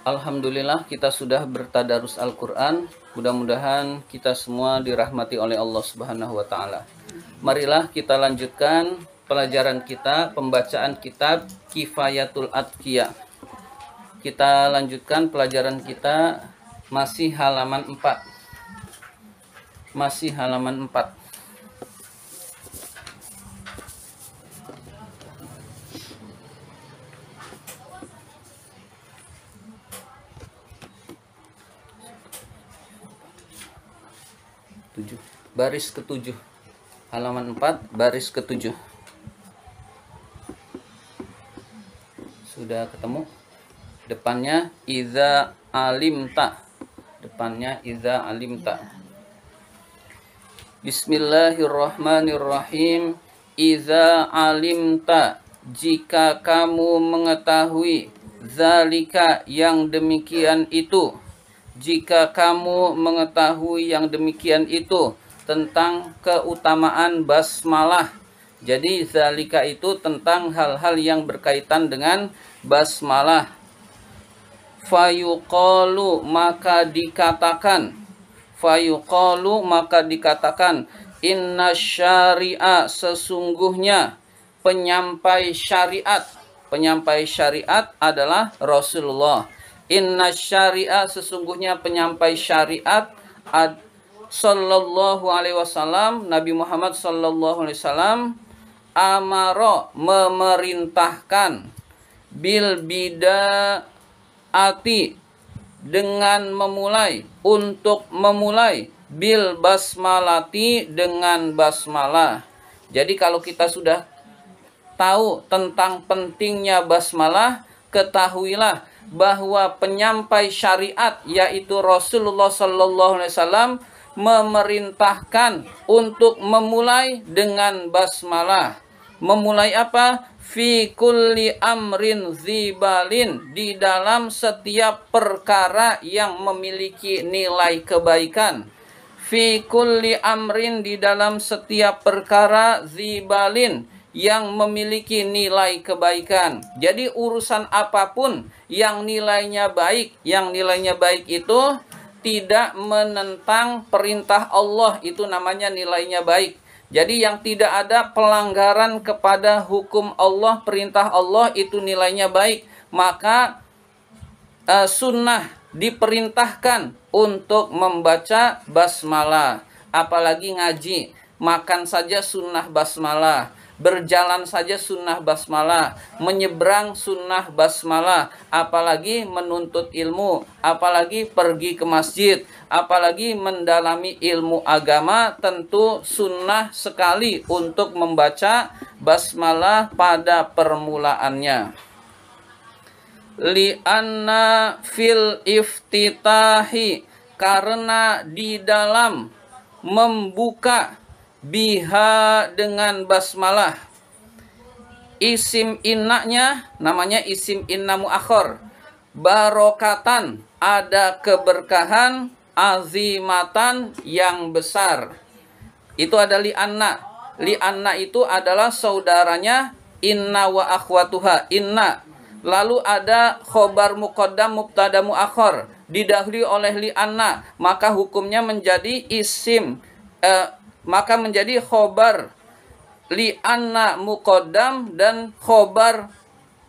Alhamdulillah kita sudah bertadarus Al-Quran. Mudah-mudahan kita semua dirahmati oleh Allah Subhanahu wa Ta'ala. Marilah kita lanjutkan pelajaran kita, pembacaan kitab Kifayatul Atqiya. Kita lanjutkan pelajaran kita masih halaman 4. Masih halaman 4. Baris ke-7. Halaman 4, baris ke-7. Sudah ketemu? Depannya iza alimta. Depannya iza alimta. Bismillahirrahmanirrahim. Iza alimta, jika kamu mengetahui, zalika, yang demikian itu. Jika kamu mengetahui yang demikian itu tentang keutamaan basmalah. Jadi zalika itu tentang hal-hal yang berkaitan dengan basmalah. Fayuqalu, maka dikatakan. Fayuqalu, maka dikatakan. Inna syari'a, sesungguhnya penyampai syariat. Penyampai syariat adalah Rasulullah. Inna syari'a, sesungguhnya penyampai syariat sallallahu alaihi wasallam, Nabi Muhammad sallallahu alaihi wasallam, amaro, memerintahkan, bil bidaati, dengan memulai, untuk memulai, bil basmalati, dengan basmalah. Jadi kalau kita sudah tahu tentang pentingnya basmalah, ketahuilah bahwa penyampai syariat yaitu Rasulullah sallallahu alaihi wasallam memerintahkan untuk memulai dengan basmalah. Memulai apa? Fi kulli amrin zibalin, di dalam setiap perkara yang memiliki nilai kebaikan. Fi kulli amrin, di dalam setiap perkara, zibalin, yang memiliki nilai kebaikan. Jadi urusan apapun yang nilainya baik, itu tidak menentang perintah Allah, itu namanya nilainya baik. Jadi yang tidak ada pelanggaran kepada hukum Allah, perintah Allah, itu nilainya baik. Maka sunnah diperintahkan untuk membaca basmalah. Apalagi ngaji, makan saja sunnah basmalah, berjalan saja sunnah basmalah, menyeberang sunnah basmalah, apalagi menuntut ilmu, apalagi pergi ke masjid, apalagi mendalami ilmu agama, tentu sunnah sekali untuk membaca basmalah pada permulaannya. Li'anna fil iftitahi, karena di dalam membuka, biha, dengan basmalah, isim innanya namanya isim inna muakhor, barokatan, ada keberkahan, azimatan, yang besar. Itu ada li'anna. Li'anna itu adalah saudaranya inna wa akhwatuha, inna. Lalu ada khobar muqaddam mubtada muakhor, didahului oleh li'anna, maka hukumnya menjadi isim, maka menjadi khobar li'anna muqaddam dan khobar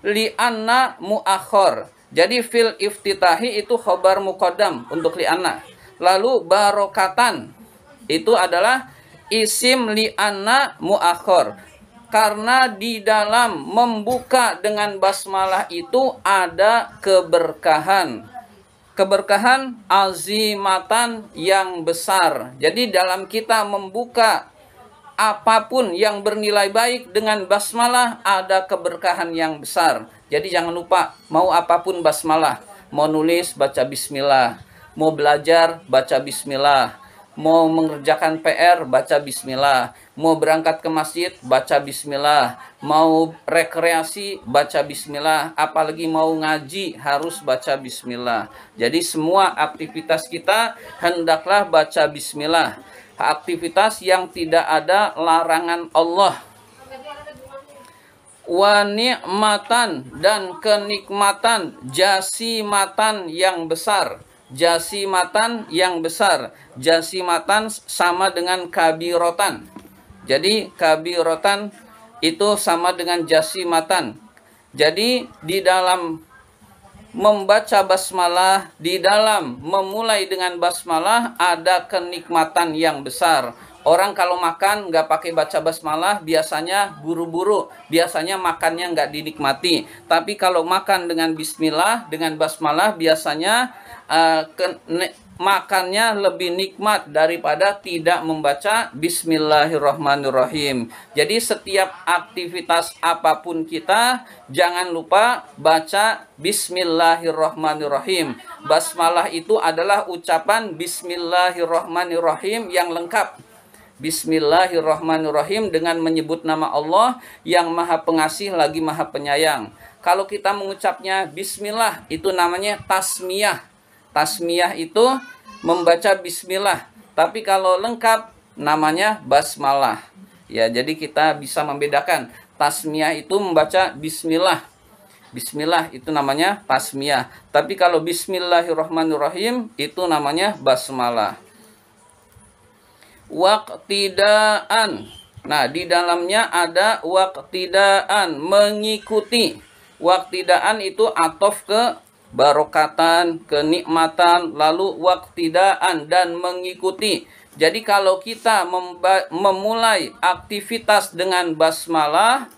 li'anna muakhor. Jadi fil iftitahi itu khobar muqaddam untuk li'anna. Lalu barokatan itu adalah isim li'anna muakhor. Karena di dalam membuka dengan basmalah itu ada keberkahan. Keberkahan azimatan, yang besar. Jadi dalam kita membuka apapun yang bernilai baik dengan basmalah ada keberkahan yang besar. Jadi jangan lupa, mau apapun basmalah. Mau nulis baca bismillah, mau belajar baca bismillah, mau mengerjakan PR baca bismillah, mau berangkat ke masjid baca bismillah, mau rekreasi baca bismillah, apalagi mau ngaji harus baca bismillah. Jadi semua aktivitas kita hendaklah baca bismillah. Aktivitas yang tidak ada larangan Allah. wa ni'matan, dan kenikmatan, jasimatan yang besar. Jasimatan yang besar. Jasimatan sama dengan kabirotan. Jadi kabirotan itu sama dengan jasimatan. Jadi di dalam membaca basmalah, di dalam memulai dengan basmalah ada kenikmatan yang besar. Orang kalau makan nggak pakai baca basmalah biasanya buru-buru, biasanya makannya nggak dinikmati. Tapi kalau makan dengan bismillah, dengan basmalah biasanya makannya lebih nikmat daripada tidak membaca bismillahirrahmanirrahim. Jadi setiap aktivitas apapun kita jangan lupa baca bismillahirrahmanirrahim. Basmalah itu adalah ucapan bismillahirrahmanirrahim yang lengkap. Bismillahirrahmanirrahim dengan menyebut nama Allah yang Maha Pengasih lagi Maha Penyayang. Kalau kita mengucapnya bismillah itu namanya tasmiyah. Tasmiyah itu membaca bismillah. Tapi kalau lengkap namanya basmalah. Ya, jadi kita bisa membedakan. Tasmiyah itu membaca bismillah. Bismillah itu namanya tasmiyah. Tapi kalau bismillahirrahmanirrahim itu namanya basmalah. Waqtidaan. Nah, di dalamnya ada waqtidaan, mengikuti. Waqtidaan itu atof ke barokatan, kenikmatan, lalu waqtidaan dan mengikuti. Jadi kalau kita memulai aktivitas dengan basmalah,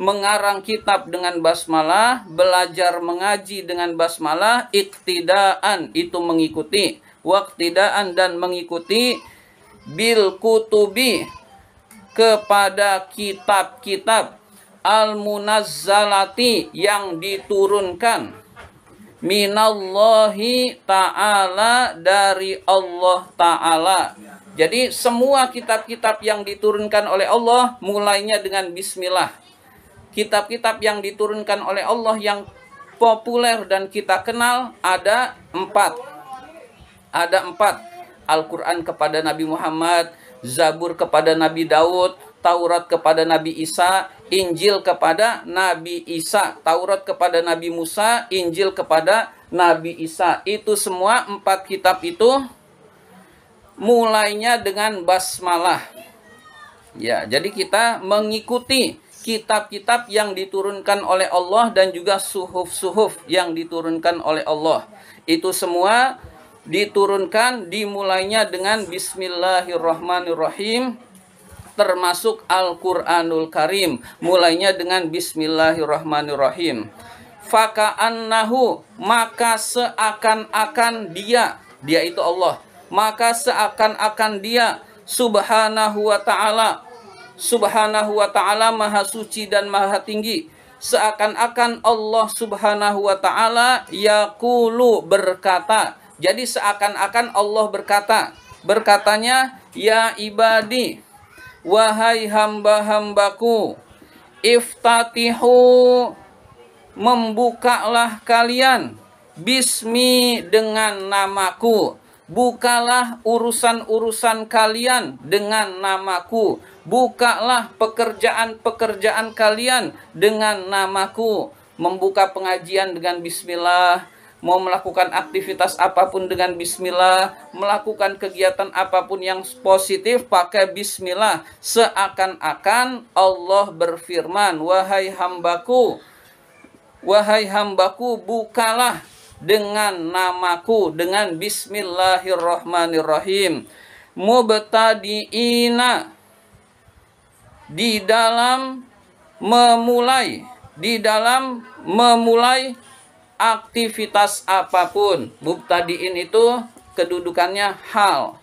mengarang kitab dengan basmalah, belajar mengaji dengan basmalah, iktidaan itu mengikuti, waqtidaan dan mengikuti, bil kutubi kepada kitab-kitab, al-munazzalati yang diturunkan, minallahi ta'ala dari Allah ta'ala. Jadi semua kitab-kitab yang diturunkan oleh Allah mulainya dengan bismillah. Kitab-kitab yang diturunkan oleh Allah yang populer dan kita kenal ada 4. Ada 4. Al-Quran kepada Nabi Muhammad, Zabur kepada Nabi Daud, Taurat kepada Nabi Isa, Injil kepada Nabi Isa, Taurat kepada Nabi Musa, Injil kepada Nabi Isa. Itu semua 4 kitab itu mulainya dengan basmalah. Ya, jadi kita mengikuti kitab-kitab yang diturunkan oleh Allah dan juga suhuf-suhuf yang diturunkan oleh Allah. Itu semua diturunkan dimulainya dengan bismillahirrahmanirrahim, termasuk Al-Quranul Karim mulainya dengan bismillahirrahmanirrahim. Faka'annahu, maka seakan-akan dia itu Allah, maka seakan-akan dia subhanahu wa ta'ala, subhanahu wa ta'ala maha suci dan maha tinggi, seakan-akan Allah subhanahu wa ta'ala yaqulu berkata. Jadi seakan-akan Allah berkata. Berkatanya, ya ibadi, wahai hamba-hambaku, iftatihu, membukalah kalian, bismi dengan namaku. Bukalah urusan-urusan kalian dengan namaku. Bukalah pekerjaan-pekerjaan kalian dengan namaku. Membuka pengajian dengan bismillah, mau melakukan aktivitas apapun dengan bismillah, melakukan kegiatan apapun yang positif pakai bismillah. Seakan-akan Allah berfirman, wahai hambaku, bukalah dengan namaku, dengan bismillahirrahmanirrahim. Mubtadi'ina, di dalam memulai aktivitas apapun. Mubtadi'in itu kedudukannya hal.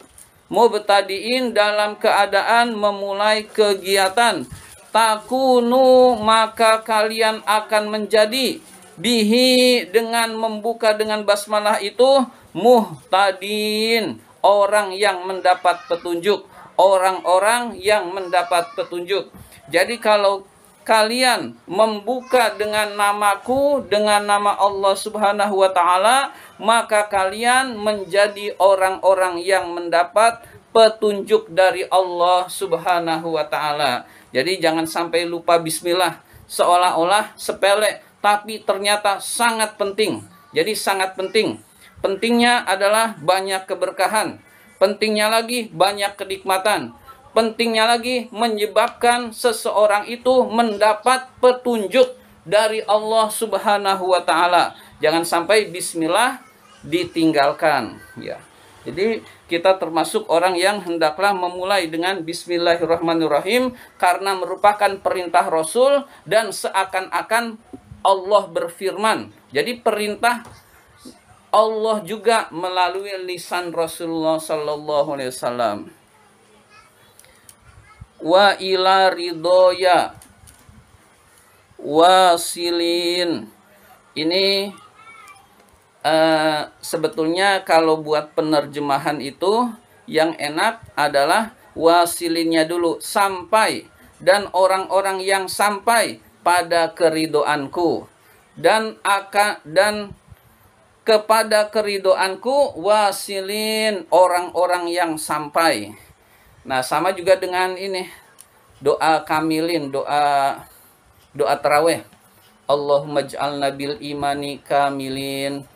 Mubtadi'in dalam keadaan memulai kegiatan. Takunu, maka kalian akan menjadi, bihi, dengan membuka dengan basmalah itu, muhtadin, orang yang mendapat petunjuk, orang-orang yang mendapat petunjuk. Jadi kalau kalian membuka dengan namaku, dengan nama Allah subhanahu wa ta'ala, maka kalian menjadi orang-orang yang mendapat petunjuk dari Allah subhanahu wa ta'ala. Jadi jangan sampai lupa bismillah. seolah-olah sepele, tapi ternyata sangat penting. Jadi sangat penting. Pentingnya adalah banyak keberkahan. Pentingnya lagi banyak kenikmatan. Pentingnya lagi menyebabkan seseorang itu mendapat petunjuk dari Allah Subhanahu wa taala. Jangan sampai bismillah ditinggalkan, ya. Jadi kita termasuk orang yang hendaklah memulai dengan bismillahirrahmanirrahim karena merupakan perintah Rasul dan seakan-akan Allah berfirman. Jadi perintah Allah juga melalui lisan Rasulullah sallallahu alaihi wasallam. Wa ila ridhoya wasilin. Ini sebetulnya kalau buat penerjemahan itu yang enak adalah wasilinnya dulu, sampai, dan orang-orang yang sampai pada keridoanku, dan kepada keridoanku wasilin, orang-orang yang sampai. Nah, sama juga dengan ini doa kamilin, doa tarawih. Allahumma ij'alna bil imani kamilin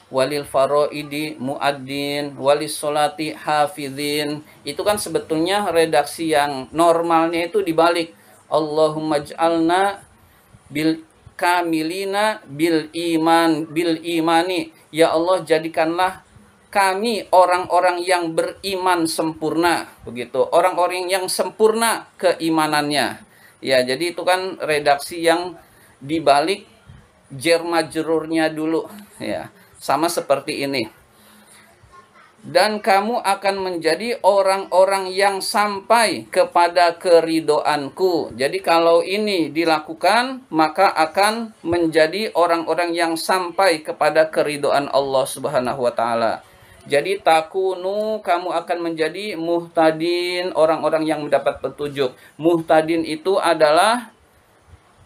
walil faraidi muaddin walis sholati hafidhin. Itu kan sebetulnya redaksi yang normalnya itu dibalik. Allahumma ij'alna bil kamilina bil imani. Ya Allah, jadikanlah kami orang-orang yang beriman sempurna, begitu. Orang-orang yang sempurna keimanannya. Ya, jadi itu kan redaksi yang dibalik jar majrurnya dulu, ya. Sama seperti ini. Dan kamu akan menjadi orang-orang yang sampai kepada keridoanku. Jadi kalau ini dilakukan, maka akan menjadi orang-orang yang sampai kepada keridoan Allah Subhanahu wa taala. Jadi takunu, kamu akan menjadi muhtadin, orang-orang yang mendapat petunjuk. Muhtadin itu adalah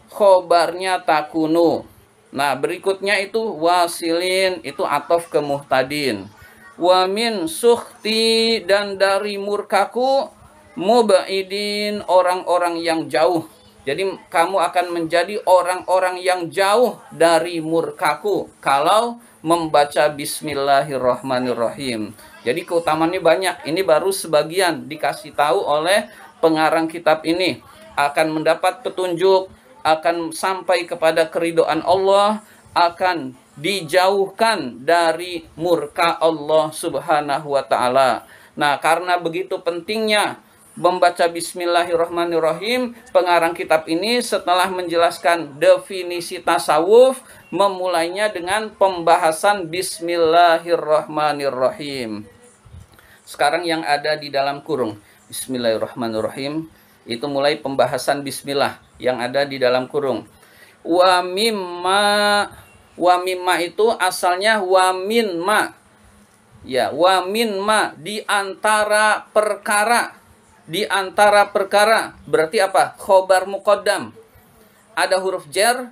khobarnya takunu. Nah, berikutnya itu wasilin, itu atof ke muhtadin. Wa min sukhti, dan dari murkaku, mubaidin, orang-orang yang jauh. Jadi kamu akan menjadi orang-orang yang jauh dari murkaku kalau membaca bismillahirrahmanirrahim. Jadi keutamaannya banyak. Ini baru sebagian dikasih tahu oleh pengarang kitab ini. Akan mendapat petunjuk, akan sampai kepada keridhaan Allah, akan dijauhkan dari murka Allah Subhanahu wa taala. Nah, karena begitu pentingnya membaca bismillahirrahmanirrahim, pengarang kitab ini setelah menjelaskan definisi tasawuf, memulainya dengan pembahasan bismillahirrahmanirrahim. Sekarang yang ada di dalam kurung bismillahirrahmanirrahim, itu mulai pembahasan bismillah yang ada di dalam kurung. Wa mimma itu asalnya wa minma. Ya, wa minma, di antara perkara. Di antara perkara berarti apa? Khobar muqaddam. Ada huruf jar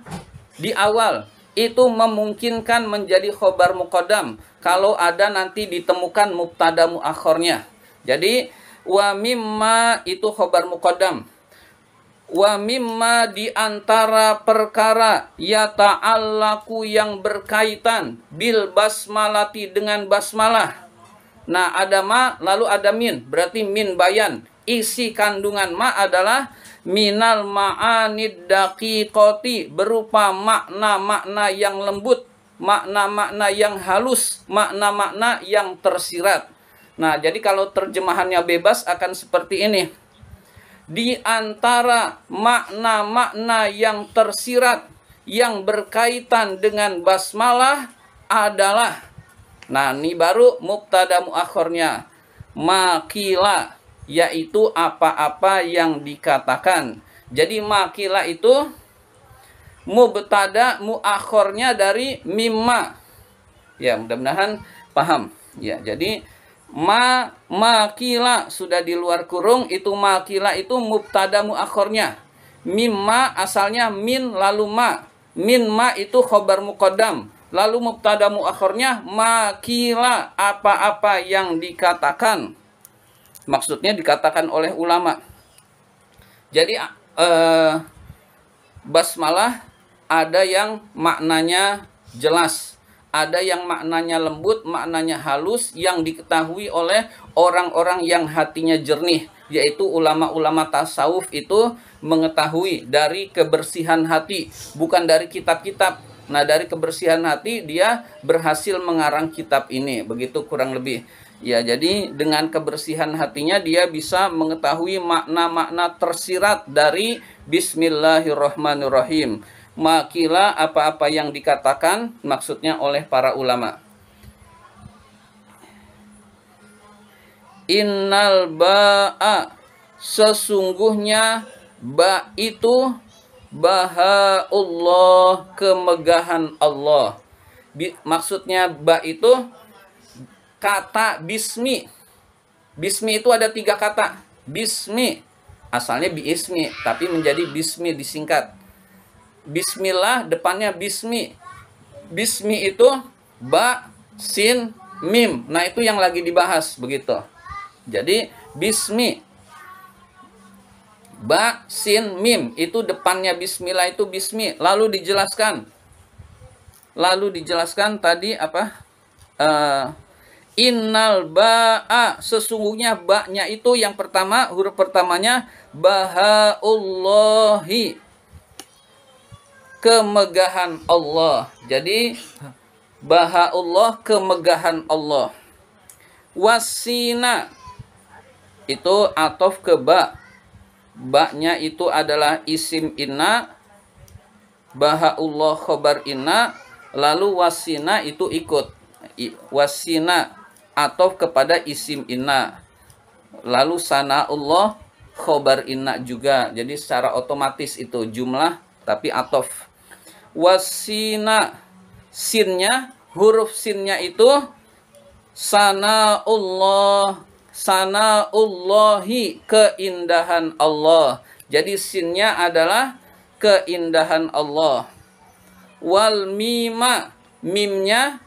di awal. Itu memungkinkan menjadi khobar muqaddam kalau ada nanti ditemukan mubtada muakhornya. Jadi wa mimma itu khobar muqaddam. Wa mimma, di antara perkara, yata'allaku, yang berkaitan, bil basmalati, dengan basmalah. Nah, ada ma lalu ada min, berarti min bayan. Isi kandungan ma adalah minal ma'anid daqiqati, berupa makna-makna yang lembut, makna-makna yang halus, makna-makna yang tersirat. Nah, jadi kalau terjemahannya bebas akan seperti ini. Di antara makna-makna yang tersirat yang berkaitan dengan basmalah adalah, nah ini baru mubtada muakhornya, makila, yaitu apa-apa yang dikatakan. Jadi makila itu mubtada muakhornya dari mimma. Ya, mudah-mudahan paham. Ya, jadi makila sudah di luar kurung, itu makila itu mubtada muakhornya. Mimma asalnya min lalu ma. Min ma itu khobar muqaddam. Lalu mubtada muakhornya makila, apa-apa yang dikatakan. Maksudnya dikatakan oleh ulama. Jadi basmalah ada yang maknanya jelas, ada yang maknanya lembut, maknanya halus, yang diketahui oleh orang-orang yang hatinya jernih, yaitu ulama-ulama tasawuf itu mengetahui dari kebersihan hati, bukan dari kitab-kitab. Nah, dari kebersihan hati dia berhasil mengarang kitab ini, begitu kurang lebih. Ya, jadi dengan kebersihan hatinya dia bisa mengetahui makna-makna tersirat dari Bismillahirrahmanirrahim. Makilah apa-apa yang dikatakan maksudnya oleh para ulama. Innal ba'a, sesungguhnya ba itu bahaullah, kemegahan Allah. Maksudnya ba itu kata bismi. Bismi itu ada 3 kata. Bismi asalnya biismi, tapi menjadi bismi disingkat. Bismillah depannya bismi. Bismi itu ba, sin, mim. Nah, itu yang lagi dibahas begitu. Jadi bismi, ba, sin, mim, itu depannya bismillah itu bismi. Lalu dijelaskan tadi apa? Innal ba'a, sesungguhnya ba-nya itu yang pertama, huruf pertamanya bahaullahi, kemegahan Allah. Jadi bahaullah, kemegahan Allah. Wasina itu atof ke ba. Ba-nya itu adalah isim inna, bahaullah khobar inna, lalu wasina itu ikut. Wasina atof kepada isim inna, lalu sanaullah khobar inna juga. Jadi secara otomatis itu jumlah tapi atof. Wasina, sinnya, huruf sinnya itu sanaullah, sanaullahi, keindahan Allah. Jadi sinnya adalah keindahan Allah. Wal mima, mimnya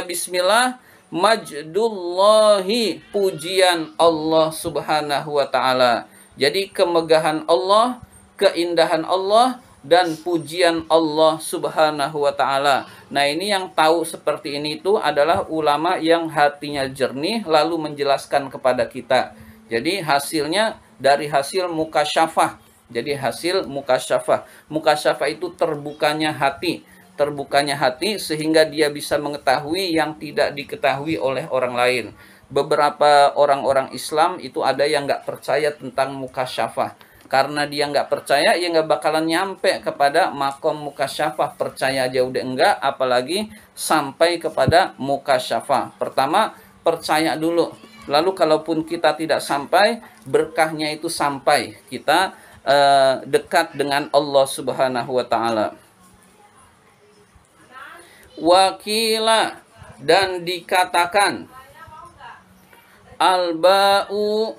bismillah, majdullahi, pujian Allah subhanahu wa ta'ala. Jadi kemegahan Allah, keindahan Allah, dan pujian Allah subhanahu wa ta'ala. Nah, ini yang tahu seperti ini itu adalah ulama yang hatinya jernih lalu menjelaskan kepada kita. Jadi hasilnya dari hasil mukasyafah. Jadi hasil mukasyafah. Mukasyafah itu terbukanya hati. Terbukanya hati sehingga dia bisa mengetahui yang tidak diketahui oleh orang lain. Beberapa orang-orang Islam itu ada yang nggak percaya tentang mukasyafah. Karena dia nggak percaya, ya nggak bakalan nyampe kepada makom mukasyafah. Percaya aja udah enggak, apalagi sampai kepada mukasyafah. Pertama, percaya dulu. Lalu kalaupun kita tidak sampai, berkahnya itu sampai. Kita dekat dengan Allah subhanahu wa ta'ala. Wakila, dan dikatakan, al-ba'u,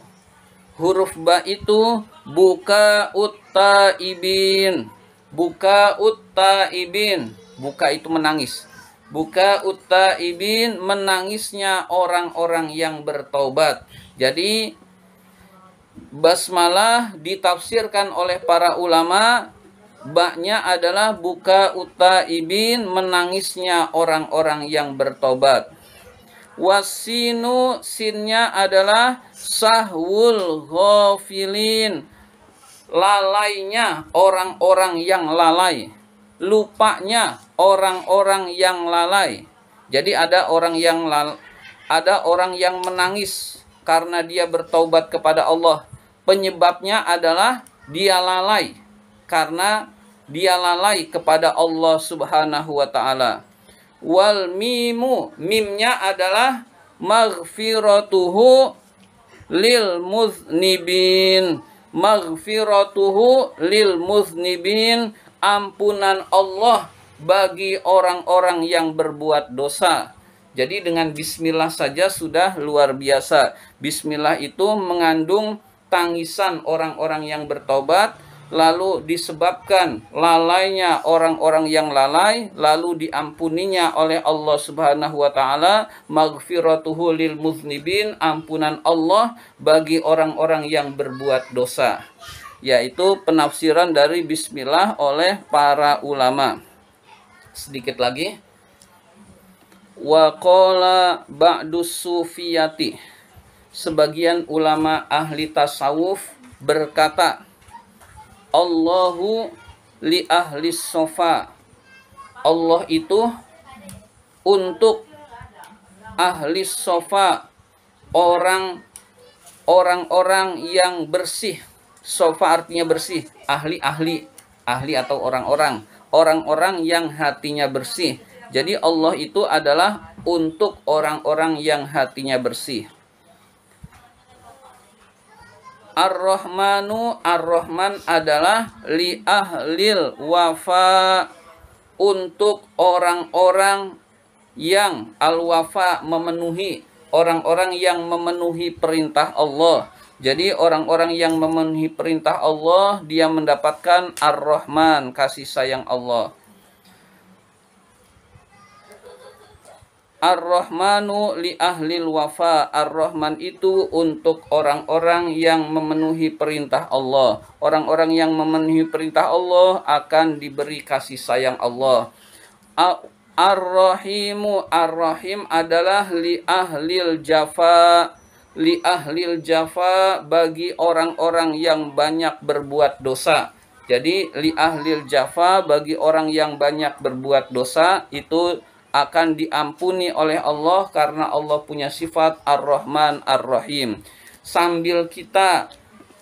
huruf ba itu buka utaibin. Buka utaibin. Buka itu menangis. Buka utaibin, menangisnya orang-orang yang bertaubat. Jadi basmalah ditafsirkan oleh para ulama, ba-nya adalah buka utaibin, menangisnya orang-orang yang bertaubat. Wasinu, sinnya adalah sahwul ghafilin, lalainya orang-orang yang lalai, lupanya orang-orang yang lalai. Jadi ada orang yang menangis karena dia bertaubat kepada Allah. Penyebabnya adalah dia lalai karena dia lalai kepada Allah subhanahu wa ta'ala. Wal mimu, mimnya adalah maghfiratuhu lil muznibin. Maghfiratuhu lil muznibin, ampunan Allah bagi orang-orang yang berbuat dosa. Jadi dengan bismillah saja sudah luar biasa. Bismillah itu mengandung tangisan orang-orang yang bertobat, lalu disebabkan lalainya orang-orang yang lalai, lalu diampuninya oleh Allah subhanahu wa ta'ala. Maghfiratuhu lil muznibin, ampunan Allah bagi orang-orang yang berbuat dosa. yaitu penafsiran dari bismillah oleh para ulama. Sedikit lagi. Wa qala ba'dus sufiyati, sebagian ulama ahli tasawuf berkata, Allahu li ahli sofa, Allah itu untuk ahli sofa, orang-orang yang bersih. Sofa artinya bersih, ahli atau orang-orang yang hatinya bersih. Jadi Allah itu adalah untuk orang-orang yang hatinya bersih. Ar-Rahmanu, Ar-Rahman adalah li ahlil wafa, untuk orang-orang yang al-wafa, memenuhi, orang-orang yang memenuhi perintah Allah. Jadi orang-orang yang memenuhi perintah Allah, dia mendapatkan Ar-Rahman, kasih sayang Allah. Ar-Rahmanu li ahlil wafa, Ar-Rahman itu untuk orang-orang yang memenuhi perintah Allah. Orang-orang yang memenuhi perintah Allah akan diberi kasih sayang Allah. Ar-Rahimu, Ar-Rahim adalah li ahlil jafa, li ahlil jafa, bagi orang-orang yang banyak berbuat dosa. Jadi li ahlil jafa, bagi orang yang banyak berbuat dosa, itu akan diampuni oleh Allah karena Allah punya sifat Ar-Rahman Ar-Rahim. Sambil kita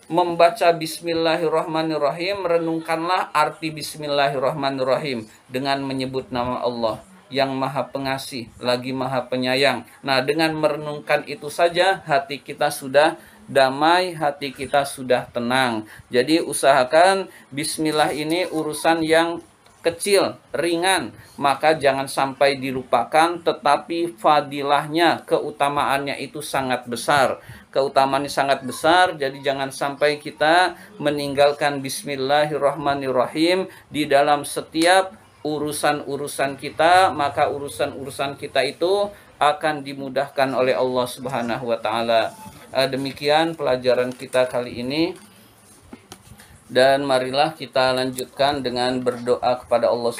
membaca Bismillahirrahmanirrahim, renungkanlah arti Bismillahirrahmanirrahim dengan menyebut nama Allah yang Maha Pengasih lagi Maha Penyayang. Nah, dengan merenungkan itu saja hati kita sudah damai, hati kita sudah tenang. Jadi usahakan Bismillah ini urusan yang kecil, ringan, maka jangan sampai dilupakan, tetapi fadilahnya, keutamaannya itu sangat besar. Keutamaannya sangat besar, jadi jangan sampai kita meninggalkan Bismillahirrahmanirrahim di dalam setiap urusan-urusan kita, maka urusan-urusan kita itu akan dimudahkan oleh Allah Subhanahu wa taala. Demikian pelajaran kita kali ini. Dan marilah kita lanjutkan dengan berdoa kepada Allah.